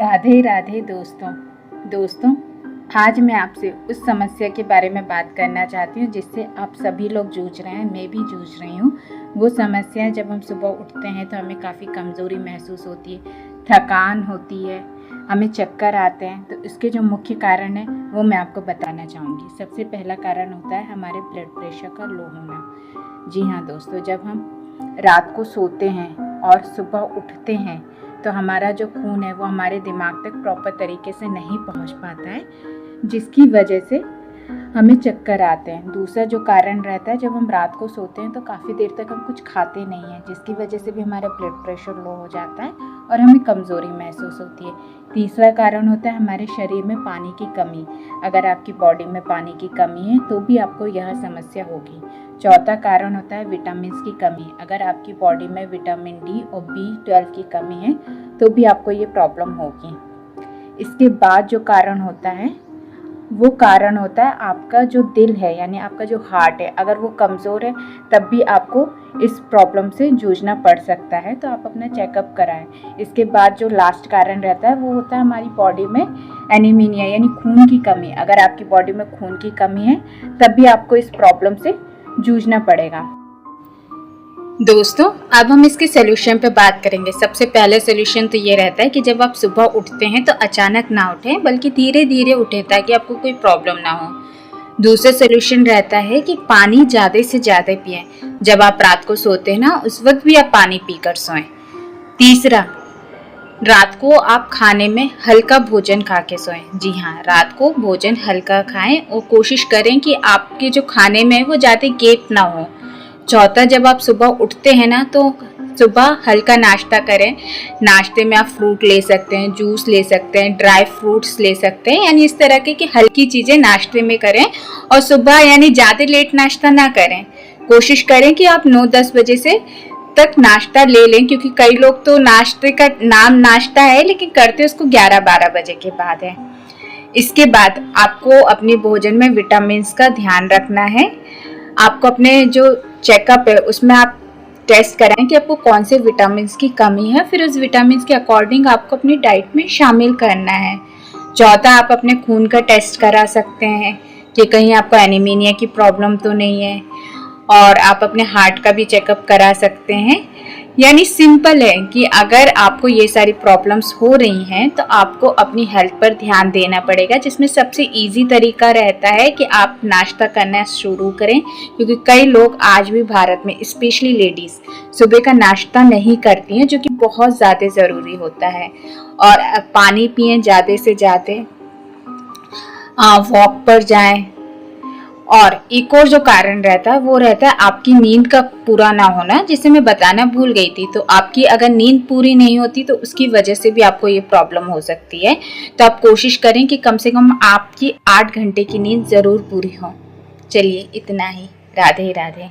राधे राधे दोस्तों, आज मैं आपसे उस समस्या के बारे में बात करना चाहती हूँ जिससे आप सभी लोग जूझ रहे हैं, मैं भी जूझ रही हूँ। वो समस्या है जब हम सुबह उठते हैं तो हमें काफ़ी कमज़ोरी महसूस होती है, थकान होती है, हमें चक्कर आते हैं। तो इसके जो मुख्य कारण है वो मैं आपको बताना चाहूँगी। सबसे पहला कारण होता है हमारे ब्लड प्रेशर का लो होना। जी हाँ दोस्तों, जब हम रात को सोते हैं और सुबह उठते हैं तो हमारा जो खून है वो हमारे दिमाग तक प्रॉपर तरीके से नहीं पहुंच पाता है, जिसकी वजह से हमें चक्कर आते हैं। दूसरा जो कारण रहता है, जब हम रात को सोते हैं तो काफ़ी देर तक हम कुछ खाते नहीं हैं, जिसकी वजह से भी हमारा ब्लड प्रेशर लो हो जाता है और हमें कमज़ोरी महसूस होती है। तीसरा कारण होता है हमारे शरीर में पानी की कमी। अगर आपकी बॉडी में पानी की कमी है तो भी आपको यह समस्या होगी। चौथा कारण होता है विटामिन की कमी। अगर आपकी बॉडी में विटामिन डी और B12 की कमी है तो भी आपको ये प्रॉब्लम होगी। इसके बाद जो कारण होता है वो कारण होता है आपका जो दिल है, यानी आपका जो हार्ट है, अगर वो कमज़ोर है तब भी आपको इस प्रॉब्लम से जूझना पड़ सकता है। तो आप अपना चेकअप कराएं। इसके बाद जो लास्ट कारण रहता है वो होता है हमारी बॉडी में एनीमिया यानी खून की कमी। अगर आपकी बॉडी में खून की कमी है तब भी आपको इस प्रॉब्लम से जूझना पड़ेगा। दोस्तों, अब हम इसके सोल्यूशन पे बात करेंगे। सबसे पहले सोल्यूशन तो ये रहता है कि जब आप सुबह उठते हैं तो अचानक ना उठें, बल्कि धीरे धीरे उठें ताकि आपको कोई प्रॉब्लम ना हो। दूसरा सोल्यूशन रहता है कि पानी ज़्यादा से ज़्यादा पिएं। जब आप रात को सोते हैं ना, उस वक्त भी आप पानी पीकर सोएं। तीसरा, रात को आप खाने में हल्का भोजन खा के सोएं। जी हाँ, रात को भोजन हल्का खाएं और कोशिश करें कि आपके जो खाने में वो ज़्यादा गैप ना हो। चौथा, जब आप सुबह उठते हैं ना तो सुबह हल्का नाश्ता करें। नाश्ते में आप फ्रूट ले सकते हैं, जूस ले सकते हैं, ड्राई फ्रूट्स ले सकते हैं, यानी इस तरह की हल्की चीज़ें नाश्ते में करें। और सुबह यानी ज़्यादा लेट नाश्ता ना करें। कोशिश करें कि आप 9-10 बजे से तक नाश्ता ले लें, क्योंकि कई लोग तो नाश्ते का नाम नाश्ता है लेकिन करते उसको 11-12 बजे के बाद है। इसके बाद आपको अपने भोजन में विटामिन का ध्यान रखना है। आपको अपने जो चेकअप है उसमें आप टेस्ट कराएं कि आपको कौन से विटामिन की कमी है, फिर उस विटामिन के अकॉर्डिंग आपको अपनी डाइट में शामिल करना है। चौथा, आप अपने खून का टेस्ट करा सकते हैं कि कहीं आपको एनीमिया की प्रॉब्लम तो नहीं है। और आप अपने हार्ट का भी चेकअप करा सकते हैं। यानी सिंपल है कि अगर आपको ये सारी प्रॉब्लम्स हो रही हैं तो आपको अपनी हेल्थ पर ध्यान देना पड़ेगा, जिसमें सबसे इजी तरीका रहता है कि आप नाश्ता करना शुरू करें। क्योंकि कई लोग आज भी भारत में, स्पेशली लेडीज़, सुबह का नाश्ता नहीं करती हैं, जो कि बहुत ज़्यादा ज़रूरी होता है। और पानी पिएं ज़्यादा से ज़्यादा, वॉक पर जाएं। और एक और जो कारण रहता है वो रहता है आपकी नींद का पूरा ना होना, जिसे मैं बताना भूल गई थी। तो आपकी अगर नींद पूरी नहीं होती तो उसकी वजह से भी आपको ये प्रॉब्लम हो सकती है। तो आप कोशिश करें कि कम से कम आपकी 8 घंटे की नींद ज़रूर पूरी हो। चलिए, इतना ही। राधे राधे।